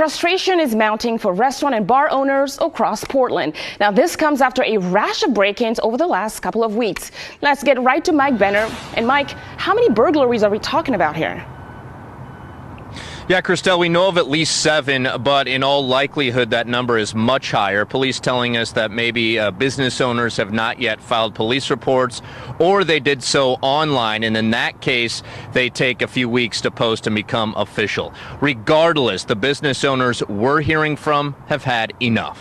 Frustration is mounting for restaurant and bar owners across Portland. Now, this comes after a rash of break-ins over the last couple of weeks. Let's get right to Mike Benner. And Mike, how many burglaries are we talking about here? Yeah, Christelle, we know of at least 7, but in all likelihood, that number is much higher. Police telling us that maybe business owners have not yet filed police reports, or they did so online, and in that case, they take a few weeks to post and become official. Regardless, the business owners we're hearing from have had enough.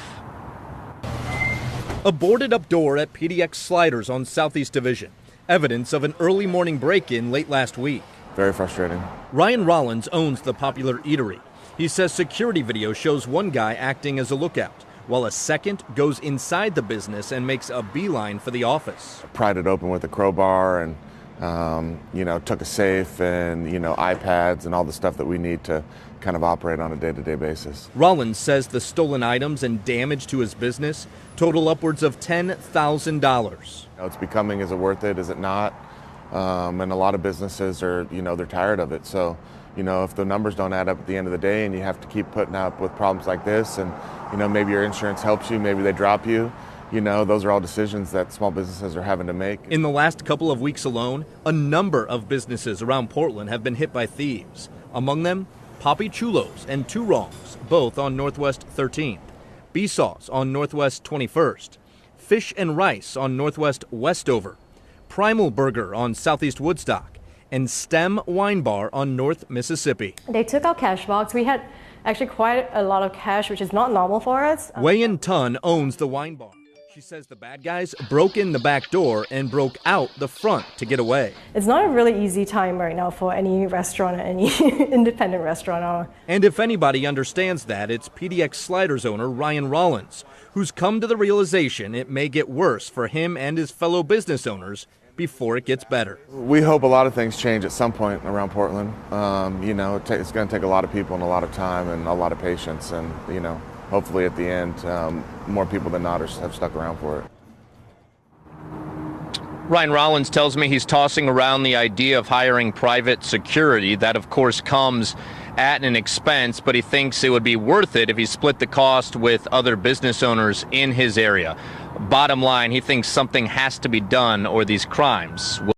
A boarded-up door at PDX Sliders on Southeast Division. Evidence of an early morning break-in late last week. Very frustrating. Ryan Rollins owns the popular eatery. He says security video shows one guy acting as a lookout, while a second goes inside the business and makes a beeline for the office. Pried it open with a crowbar and, took a safe and, iPads and all the stuff that we need to kind of operate on a day-to-day basis. Rollins says the stolen items and damage to his business total upwards of $10,000. It's becoming, is it worth it, is it not? And a lot of businesses are, they're tired of it. So, if the numbers don't add up at the end of the day and you have to keep putting up with problems like this and, maybe your insurance helps you, maybe they drop you, those are all decisions that small businesses are having to make. In the last couple of weeks alone, a number of businesses around Portland have been hit by thieves. Among them, Poppy Chulos and Two Wrongs, both on Northwest 13th, Besaw's on Northwest 21st, Fish and Rice on Northwest Westover, Primal Burger on Southeast Woodstock, and Stem Wine Bar on North Mississippi. They took our cash box. We had actually quite a lot of cash, which is not normal for us. Wei-Yin Tun owns the wine bar. She says the bad guys broke in the back door and broke out the front to get away. It's not a really easy time right now for any restaurant or any independent restaurant. And if anybody understands that, it's PDX Sliders owner Ryan Rollins, who's come to the realization it may get worse for him and his fellow business owners before it gets better. We hope a lot of things change at some point around Portland. It's going to take a lot of people and a lot of time and a lot of patience, and hopefully at the end, more people than not have stuck around for it. Ryan Rollins tells me he's tossing around the idea of hiring private security. That, of course, comes at an expense, but he thinks it would be worth it if he split the cost with other business owners in his area. Bottom line, he thinks something has to be done or these crimes will